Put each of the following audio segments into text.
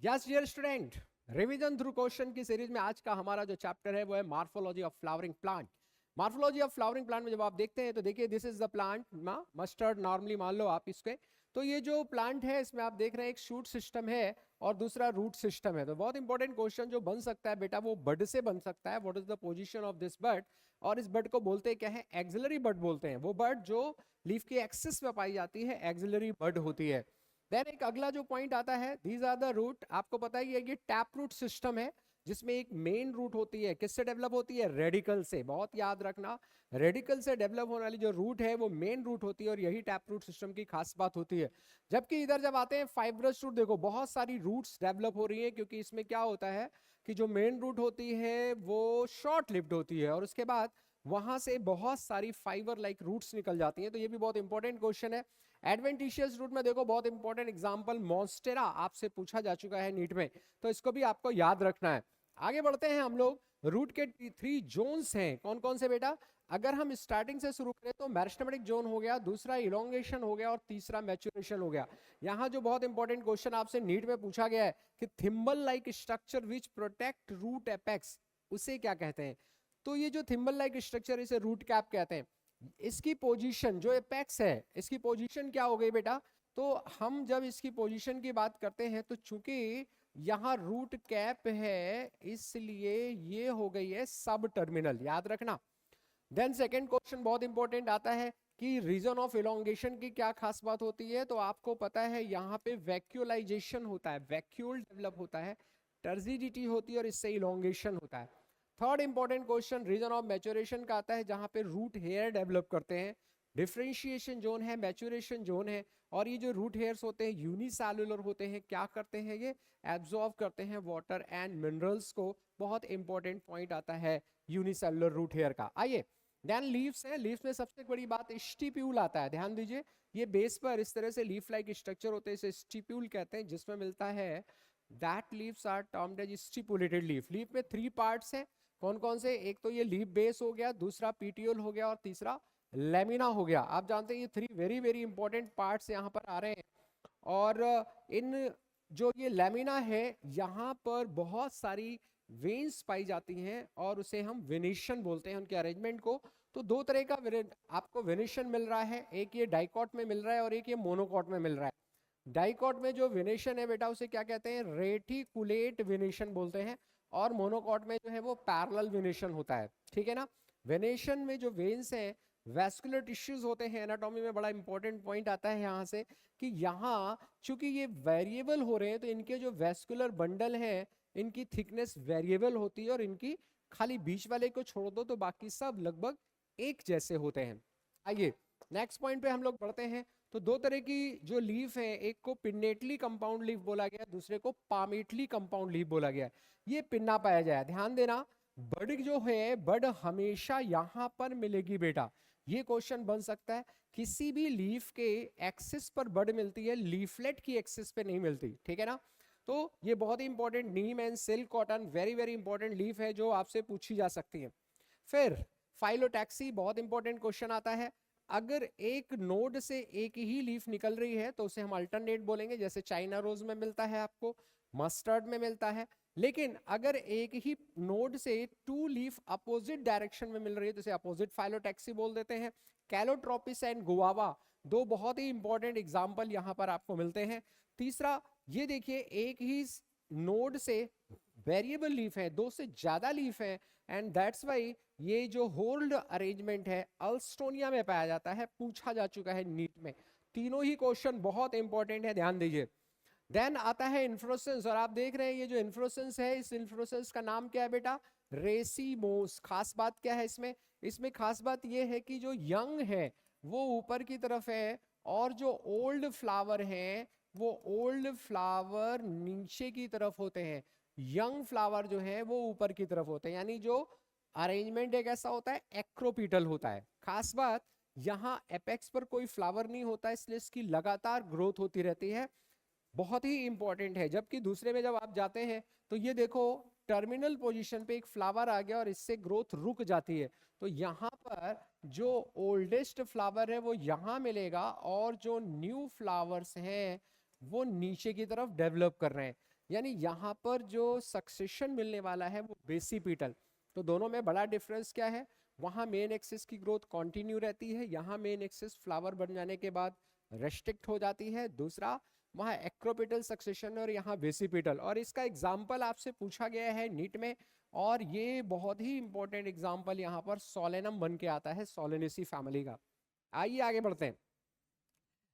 Yes dear student, revision through question की series में आज का हमारा जो चैप्टर है वो है morphology of flowering plant. Morphology of flowering plant में जब आप देखते हैं तो देखिए this is the plant mustard normally मान लो आप इसके। तो ये जो प्लांट है इसमें आप देख रहे हैं एक शूट सिस्टम है और दूसरा रूट सिस्टम है। तो बहुत इंपॉर्टेंट क्वेश्चन जो बन सकता है बेटा वो बड से बन सकता है। What is the position of this bud, और इस बड को बोलते हैं क्या है, एक्सिलरी बड बोलते हैं। वो बड जो लीफ के एक्सिस में पाई जाती है एक्सिलरी बड होती है। देन एक अगला जो पॉइंट आता है, दीज आर द रूट। आपको पता ही है ये टैप रूट सिस्टम है जिसमें एक मेन रूट होती है, किससे डेवलप होती है, रेडिकल से। बहुत याद रखना, रेडिकल से डेवलप होने वाली जो रूट है वो मेन रूट होती है और यही टैप रूट सिस्टम की खास बात होती है। जबकि इधर जब आते हैं फाइब्रस रूट, देखो बहुत सारी रूट्स डेवलप हो रही है क्योंकि इसमें क्या होता है कि जो मेन रूट होती है वो शॉर्ट लिव्ड होती है और उसके बाद वहां से बहुत सारी फाइबर लाइक रूट्स निकल जाती हैं। तो ये भी बहुत इंपॉर्टेंट क्वेश्चन है। एडवेंटिशियस रूट में देखो बहुत इंपॉर्टेंट एग्जांपल मॉन्स्टेरा आपसे पूछा जा चुका है नीट में, तो इसको भी आपको याद रखना है। आगे बढ़ते हैं हम लोग। रूट के 3 जोन्स हैं, कौन कौन से बेटा? अगर हम स्टार्टिंग से शुरू करें तो मेरिस्टेमेटिक जोन हो गया, दूसरा इलोंगेशन हो गया और तीसरा मैच्योरेशन हो गया। यहाँ जो बहुत इंपॉर्टेंट क्वेश्चन आपसे नीट में पूछा गया है कि thimble like structure which protect root apex, उसे क्या कहते हैं? तो ये जो थिम्बल लाइक स्ट्रक्चर इसे रूट कैप कहते हैं। इसकी पोजीशन जो एपेक्स है इसकी पोजीशन क्या हो गई बेटा? तो हम जब इसकी पोजीशन की बात करते हैं तो चूंकि यहाँ रूट कैप है इसलिए ये हो गई है सब टर्मिनल, याद रखना। देन सेकंड क्वेश्चन बहुत इंपॉर्टेंट आता है कि रीजन ऑफ इलोंगेशन की क्या खास बात होती है? तो आपको पता है यहाँ पे वैक्यूलाइजेशन होता है, वैक्यूल डेवलप होता है, टर्जिडिटी होती है और इससे इलोंगेशन होता है। Third important question region of maturation का आता है जहां पे रूट हेयर डेवलप करते हैं। डिफरेंशिएशन जोन है, मैच्योरेशन जोन है। और ये जो रूट हेयर्स होते हैं यूनिसेलुलर होते हैं, क्या करते हैं? ये एब्जॉर्ब करते हैं वाटर एंड मिनरल्स को। बहुत इंपॉर्टेंट पॉइंट आता है यूनिसेलुलर रूट हेयर का। आइए देन लीव्स है। लीव्स में सबसे बड़ी बात स्टिप्यूल आता है, ध्यान दीजिए। ये बेस पर इस तरह से लीफ लाइक स्ट्रक्चर होते हैं, इसे स्टिप्यूल कहते हैं, जिसमें मिलता है that leaves are termed as stipulated leaf. Leaf में 3 पार्ट्स हैं, कौन कौन से? एक तो ये लीफ बेस हो गया, दूसरा पीटियोल हो गया और तीसरा लेमिना हो गया। आप जानते हैं ये 3 वेरी वेरी इंपॉर्टेंट पार्ट्स यहाँ पर आ रहे हैं। और इन जो ये लेमिना है यहाँ पर बहुत सारी वेन्स पाई जाती हैं और उसे हम वेनेशन बोलते हैं उनके अरेंजमेंट को। तो 2 तरह का आपको वेनेशन मिल रहा है, एक ये डाइकॉट में मिल रहा है और एक ये मोनोकॉट में मिल रहा है। डाइकॉट में जो वेनेशन है बेटा उसे क्या कहते हैं? रेटिकुलेट वेनेशन बोलते हैं। और मोनोकॉट में जो है वो पैरेलल वेनेशन होता है, ठीक है ना। वेनेशन में जो वेन्स हैं वैस्कुलर टिश्यूज होते हैं। एनाटॉमी में बड़ा इंपॉर्टेंट पॉइंट आता है यहाँ से कि यहाँ चूंकि ये वेरिएबल हो रहे हैं तो इनके जो वैस्कुलर बंडल हैं इनकी थिकनेस वेरिएबल होती है और इनकी खाली बीच वाले को छोड़ दो तो बाकी सब लगभग एक जैसे होते हैं। आइए नेक्स्ट पॉइंट पे हम लोग बढ़ते हैं। तो 2 तरह की जो लीफ है, एक को पिन्नेटली कंपाउंड लीफ बोला गया, दूसरे को पामेटली कंपाउंड लीफ बोला गया। ये पिन्ना पाया जाए, ध्यान देना। बड जो है बड हमेशा यहां पर मिलेगी बेटा। ये क्वेश्चन बन सकता है, किसी भी लीफ के एक्सिस पर बड मिलती है, लीफलेट की एक्सिस पे नहीं मिलती, ठीक है ना। तो ये बहुत ही important neem and silk cotton very very important leaf है जो आपसे पूछी जा सकती है। फिर फाइलोटैक्सी, बहुत इंपॉर्टेंट क्वेश्चन आता है। अगर एक नोड से एक ही लीफ निकल रही है तो उसे हम अल्टरनेट बोलेंगे, जैसे चाइना रोज में मिलता है, आपको मस्टर्ड में मिलता है। लेकिन अगर एक ही नोड से 2 लीफ अपोजिट डायरेक्शन में मिल रही है तो इसे अपोजिट फाइलोटैक्सी बोल देते हैं। कैलोट्रोपिस एंड गुआवा 2 बहुत ही इंपॉर्टेंट एग्जांपल यहां पर आपको मिलते हैं। तीसरा ये देखिए, एक ही नोड से वेरिएबल लीफ है, 2 से ज्यादा लीफ है, एंड दैट्स वाई ये जो होल्ड अरेंजमेंट है अल्स्टोनिया में पाया जाता है, पूछा जा चुका है नीट में। तीनों ही क्वेश्चन बहुत इंपॉर्टेंट है, ध्यान दीजिए। देन आता है इन्फ्लोरेसेंस, और आप देख रहे हैं ये जो इन्फ्लोरेसेंस है, इस इन्फ्लोरेसेंस का नाम क्या है बेटा? रेसिमोस। खास बात क्या है इसमें? इसमें खास बात ये है कि जो यंग है वो ऊपर की तरफ है और जो ओल्ड फ्लावर है वो ओल्ड फ्लावर नीचे की तरफ होते हैं। यंग फ्लावर जो है वो ऊपर की तरफ होते हैं, यानी जो अरेंजमेंट एक ऐसा होता है एक्रोपीटल होता है। खास बात यहाँ एपेक्स पर कोई फ्लावर नहीं होता इसलिए इसकी लगातार ग्रोथ होती रहती है, बहुत ही इंपॉर्टेंट है। जबकि दूसरे में जब आप जाते हैं तो ये देखो टर्मिनल पोजीशन पे एक फ्लावर आ गया और इससे ग्रोथ रुक जाती है। तो यहाँ पर जो ओल्डेस्ट फ्लावर है वो यहाँ मिलेगा और जो न्यू फ्लावर्स हैं वो नीचे की तरफ डेवलप कर रहे हैं। यानी यहाँ पर जो सक्सेशन मिलने वाला है वो बेसिपिटल। तो दोनों में बड़ा डिफरेंस क्या है, वहाँ मेन एक्सिस की ग्रोथ कंटिन्यू रहती है, यहाँ मेन एक्सिस फ्लावर बन जाने के बाद रेस्ट्रिक्ट हो जाती है। दूसरा वहाँ एक्रोपिटल सक्सेशन और यहाँ बेसिपिटल। और इसका एग्जाम्पल आपसे पूछा गया है नीट में, और ये बहुत ही इंपॉर्टेंट एग्जाम्पल यहाँ पर सोलेनम बन के आता है, सोलेनेसी फैमिली का। आइए आगे बढ़ते हैं।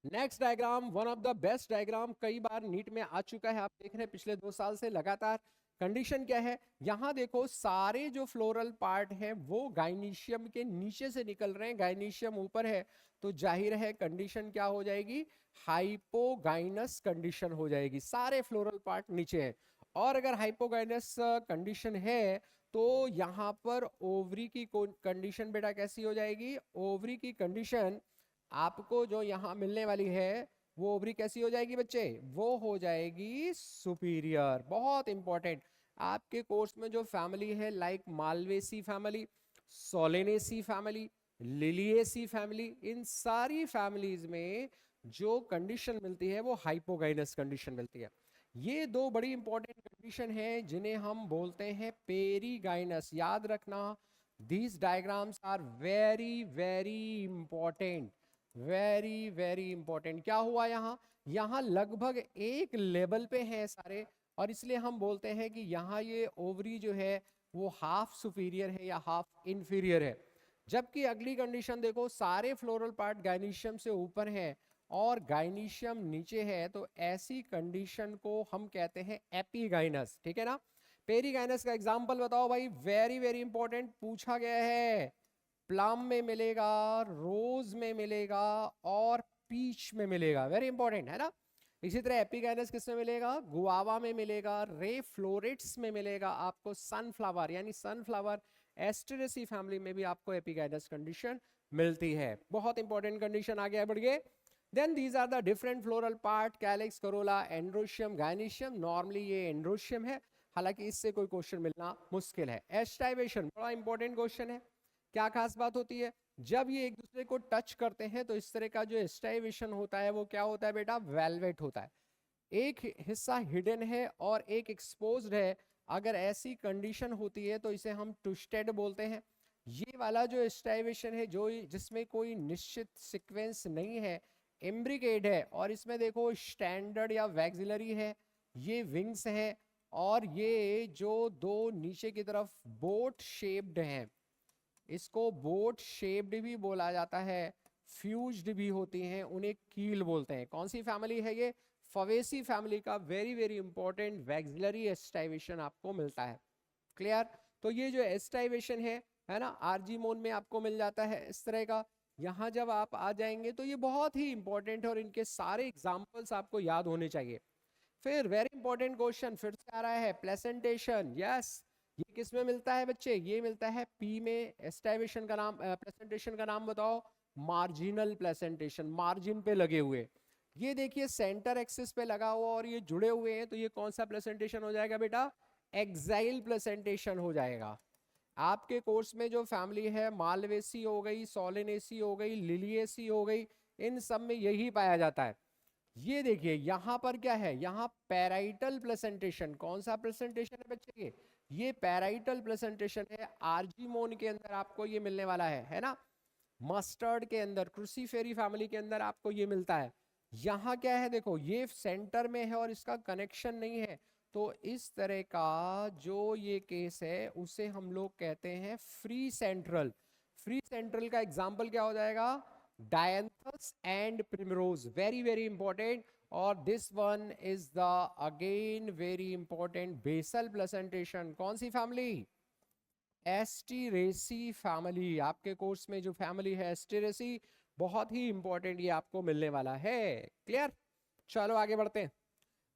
Next diagram, one of the best diagram, कई बार नीट में आ चुका है, आप देख रहे हैं पिछले 2 साल से लगातार। कंडीशन क्या है, यहाँ देखो सारे जो फ्लोरल पार्ट है वो गाइनीशियम के नीचे से निकल रहे हैं, गाइनीशियम ऊपर है, तो जाहिर है कंडीशन क्या हो जाएगी, हाइपोगाइनस कंडीशन हो जाएगी, सारे फ्लोरल पार्ट नीचे है। और अगर हाइपोगाइनस कंडीशन है तो यहाँ पर ओवरी की कंडीशन बेटा कैसी हो जाएगी, ओवरी की कंडीशन आपको जो यहाँ मिलने वाली है वो ओवरी कैसी हो जाएगी बच्चे, वो हो जाएगी सुपीरियर। बहुत इंपॉर्टेंट, आपके कोर्स में जो फैमिली है like Malvaceae family, Solanaceae family, Liliaceae family, इन सारी फैमिलीज में जो कंडीशन मिलती है वो हाइपोगाइनस कंडीशन मिलती है। ये 2 बड़ी इंपॉर्टेंट कंडीशन है जिन्हें हम बोलते हैं पेरीगाइनस। याद रखना, these diagrams are very very important, very very important. क्या हुआ यहाँ, यहाँ लगभग एक लेवल पे हैं सारे, और इसलिए हम बोलते हैं कि यहाँ ये ओवरी जो है वो हाफ सुपीरियर है या हाफ इंफीरियर है। जबकि अगली कंडीशन देखो, सारे फ्लोरल पार्ट गाइनीशियम से ऊपर है और गाइनीशियम नीचे है, तो ऐसी कंडीशन को हम कहते हैं एपीगाइनस, ठीक है ना। पेरीगाइनस का एग्जांपल बताओ भाई, वेरी वेरी इंपॉर्टेंट, पूछा गया है। प्लम में मिलेगा, रोज में मिलेगा और पीच में मिलेगा, वेरी इंपॉर्टेंट है ना। इसी तरह एपिगाइनस किसमें मिलेगा, गुआवा में मिलेगा, रे फ्लोरेट्स में मिलेगा, आपको सनफ्लावर यानी सनफ्लावर एस्टेरेसी फैमिली में भी आपको एपिगाइनस कंडीशन मिलती है। बहुत इंपॉर्टेंट कंडीशन, आगे बढ़ गए। Then these are the different floral part, calyx, corolla, androecium, gynoecium. Normally ये एंड्रोशियम है, हालांकि इससे कोई क्वेश्चन मिलना मुश्किल है। एस्टाइवेशन बड़ा इंपॉर्टेंट क्वेश्चन है। क्या खास बात होती है, जब ये एक दूसरे को टच करते हैं तो इस तरह का जो एस्टाइवेशन होता है वो क्या होता है बेटा, वेलवेट होता है। एक हिस्सा हिडन है और एक एक्सपोज्ड है। अगर ऐसी कंडीशन होती है तो इसे हम ट्विस्टेड बोलते हैं। ये वाला जो एस्टाइवेशन है, जो जिसमें कोई निश्चित सीक्वेंस नहीं है, एम्ब्रिकेड है, और इसमें देखो स्टैंडर्ड या वैक्सिलरी है, ये विंग्स है, और ये जो 2 नीचे की तरफ बोट शेप्ड हैं, इसको बोट शेप्ड भी बोला जाता है, फ्यूज्ड भी होती हैं, उन्हें कील बोलते हैं। कौन सी फैमिली है ये, फवेसी फैमिली का वेरी वेरी इंपॉर्टेंट वैक्सिलरी एस्टाइवेशन आपको मिलता है। क्लियर, तो ये जो एस्टाइवेशन है ना, आर्जीमोन में आपको मिल जाता है इस तरह का। यहाँ जब आप आ जाएंगे तो ये बहुत ही इंपॉर्टेंट है और इनके सारे एग्जाम्पल्स आपको याद होने चाहिए। फिर वेरी इंपॉर्टेंट क्वेश्चन फिर से आ रहा है, प्लेसेंटेशन। यस, ये किस में मिलता है बच्चे, ये मिलता है पी में। एस्टाइवेशन का नाम, प्लेसेंटेशन का नाम बताओ, मार्जिनल प्लेसेंटेशन, मार्जिन पे लगे हुए। ये देखिए सेंटर एक्सिस पे लगा हुआ और ये जुड़े हुए हैं, तो ये कौन सा प्लेसेंटेशन हो जाएगा बेटा, एक्साइल प्लेसेंटेशन हो जाएगा। आपके कोर्स में जो फैमिली है, मालवेसी हो गई, सोलेनेसी हो गई, लिलिएसी हो गई, इन सब में यही पाया जाता है। ये देखिए यहाँ पर क्या है, यहाँ पैराइटल प्लेसेंटेशन, कौन सा प्लेसेंटेशन है बच्चे, ये पैराइटल प्लेसेंटेशन है। आर्जीमोन के अंदर आपको ये मिलने वाला है ना। मस्टर्ड के अंदर, क्रूसीफेरी फैमिली के अंदर आपको ये मिलता है। यहाँ क्या है देखो, ये सेंटर में है और इसका कनेक्शन नहीं है, तो इस तरह का जो ये केस है उसे हम लोग कहते हैं फ्री सेंट्रल। फ्री सेंट्रल का एग्जाम्पल क्या हो जाएगा, Dianthus and primrose, very very important. और this one is the again very important basal placentation. कौन सी फैमिली, एस्टीरेसी फैमिली। आपके कोर्स में जो फैमिली है एस्टीरेसी, बहुत ही इंपॉर्टेंट, ये आपको मिलने वाला है। क्लियर, चलो आगे बढ़ते हैं।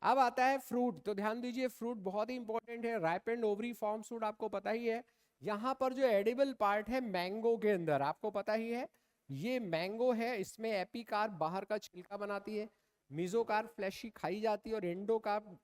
अब आता है फ्रूट, तो ध्यान दीजिए फ्रूट बहुत ही इंपॉर्टेंट है। राइपेंड ओवरी फॉर्म फ्रूट आपको पता ही है। यहाँ पर जो एडिबल पार्ट है मैंगो के अंदर, आपको पता ही है, ये मैंगो है, इसमें एपिकार्प बाहर का छिलका बनाती है, मिजोकार्प फ्लैशी खाई जाती है, और एंडोकार्प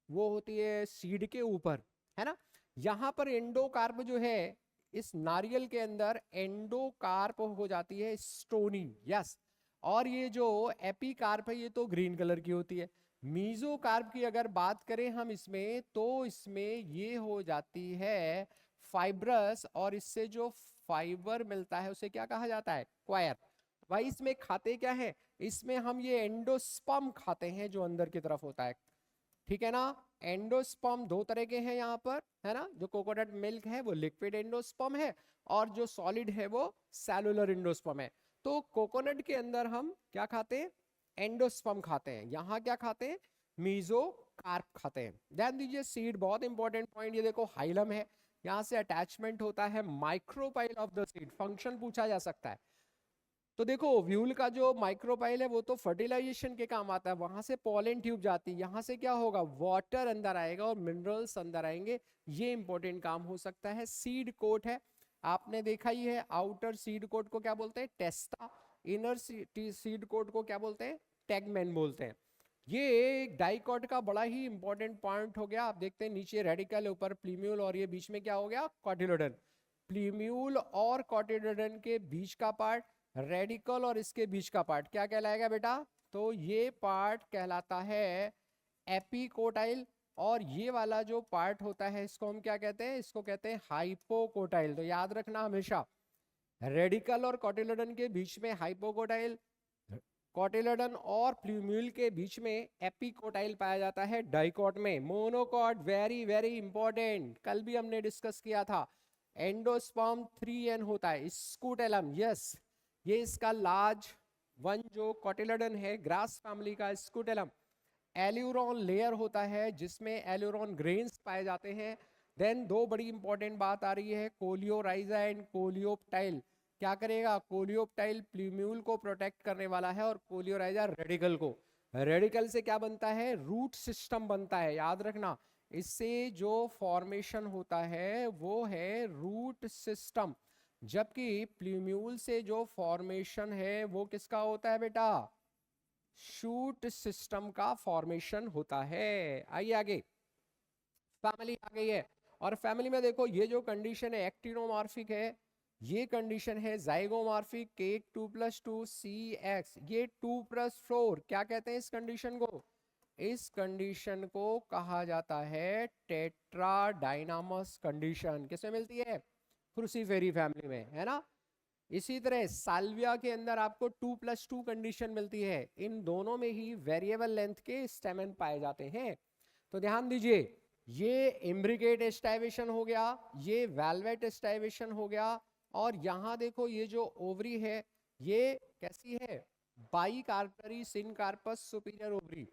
वो होती है सीड के ऊपर, है ना। यहाँ पर एंडोकार्प जो है, इस नारियल के अंदर एंडोकार्प हो जाती है स्टोनी, यस। और ये जो एपिकार्प है ये तो ग्रीन कलर की होती है। मीजोकार्प की अगर बात करें हम इसमें, तो इसमें ये हो जाती है फाइब्रस, और इससे जो फाइबर मिलता है उसे क्या कहा जाता है, क्वायर। भाई इसमें खाते क्या है, इसमें हम ये एंडोस्पर्म खाते हैं जो अंदर की तरफ होता है, ठीक है ना। एंडोस्पर्म दो तरह के हैं यहाँ पर, है ना। जो कोकोनट मिल्क है वो लिक्विड एंडोस्पर्म है, और जो सॉलिड है वो सेलुलर एंडोस्पर्म है। तो कोकोनट के अंदर हम क्या खाते हैं, एंडोस्पर्म खाते हैं। यहाँ क्या खाते हैं, मीजोकार्प खाते हैं। ध्यान दीजिए सीड बहुत इंपॉर्टेंट पॉइंट, ये देखो हाइलम है, यहाँ से अटैचमेंट होता है micropyle of the seed, function पूछा जा सकता है। तो देखो ओव्यूल का जो माइक्रोपाइल है वो तो फर्टिलाइजेशन के काम आता है, वहां से पॉलन ट्यूब जाती है, यहाँ से क्या होगा, वाटर अंदर आएगा और मिनरल्स अंदर आएंगे, ये इंपॉर्टेंट काम हो सकता है। सीड कोट है, आपने देखा ही है, आउटर सीड कोट को क्या बोलते हैं, टेस्टा, इनर सीड कोट को क्या बोलते हैं, टैगमेन बोलते हैं। ये डाइकॉट का बड़ा ही इंपॉर्टेंट पॉइंट हो गया। आप देखते हैं नीचे रेडिकल, ऊपर प्लीम्यूल, और ये बीच में क्या हो गया, कॉटिलोडन। प्लीम्यूल और कॉटिलोडन के बीच का पार्ट रेडिकल, और इसके बीच का पार्ट क्या कहलाएगा बेटा, तो ये पार्ट कहलाता है एपिकोटाइल, और ये वाला जो पार्ट होता है इसको हम क्या कहते हैं, इसको कहते हैं हाइपोकोटाइल। तो याद रखना हमेशा, रेडिकल और कॉटिलोडन के बीच में हाइपोकोटाइल, कॉटिलोडन और प्लूम्यूल के बीच में एपिकोटाइल पाया जाता है डाइकॉट में। मोनोकॉट वेरी वेरी इंपॉर्टेंट, कल भी हमने डिस्कस किया था। एंडोस्पर्म 3n होता है, स्कूटेलम, यस, ये इसका लार्ज वन जो कॉटिलोडन है, ग्रास फैमिली का स्कूटेलम। एल्यूरोन लेयर होता है जिसमें एल्यूरोन ग्रेन्स पाए जाते हैं। देन दो बड़ी इंपॉर्टेंट बात आ रही है, कोलियोराइजा एंड कोलियोप्टाइल। क्या करेगा, कोलियोप्टाइल प्लूम्यूल को प्रोटेक्ट करने वाला है, और कोलियोराइजा रेडिकल को। रेडिकल से क्या बनता है, रूट सिस्टम बनता है, याद रखना। इससे जो फॉर्मेशन होता है वो है रूट सिस्टम, जबकि प्लूम्यूल से जो फॉर्मेशन है वो किसका होता है बेटा, शूट सिस्टम का फॉर्मेशन होता है। आइए आगे, फैमिली आ गई है, और फैमिली में देखो ये जो कंडीशन है एक्टिनोमॉर्फिक है, ये कंडीशन है जाइगोमॉर्फिक, केक 2+2 CX, ये 2+4, क्या कहते हैं इस कंडीशन को, इस कंडीशन को कहा जाता है टेट्राडाइनामस कंडीशन। किसमें मिलती है, क्रूसीफेरी फैमिली में, है ना। इसी तरह साल्विया के अंदर आपको 2+2 कंडीशन मिलती है। इन दोनों में ही वेरिएबल लेंथ के स्टेमन पाए जाते हैं। तो ध्यान दीजिए, ये इम्ब्रिकेट एस्टाइवेशन हो गया, ये वेलवेट एस्टाइवेशन हो गया, और यहाँ देखो ये जो ओवरी है ये कैसी है, by carpellary syncarpous superior ovary,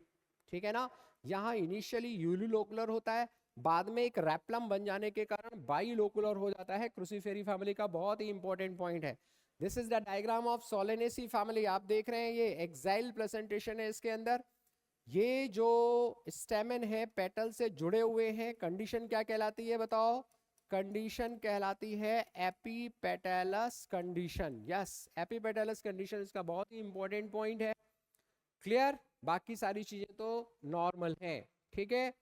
ठीक है ना। यहाँ इनिशियली यूनिलोकुलर होता है, बाद में एक रैप्लम बन जाने के कारण बाइलोकुलर हो जाता है। क्रूसीफेरी फैमिली का बहुत ही इंपॉर्टेंट पॉइंट है। This is the diagram of Solanaceae family, आप देख रहे हैं ये एक्साइल प्रेजेंटेशन है। इसके अंदर ये जो स्टेमन है पेटल से जुड़े हुए हैं, कंडीशन क्या कहलाती है बताओ, कंडीशन कहलाती है epipetalous condition. Yes, epipetalous condition इसका बहुत ही इंपॉर्टेंट पॉइंट है। क्लियर, बाकी सारी चीजें तो नॉर्मल हैं, ठीक है।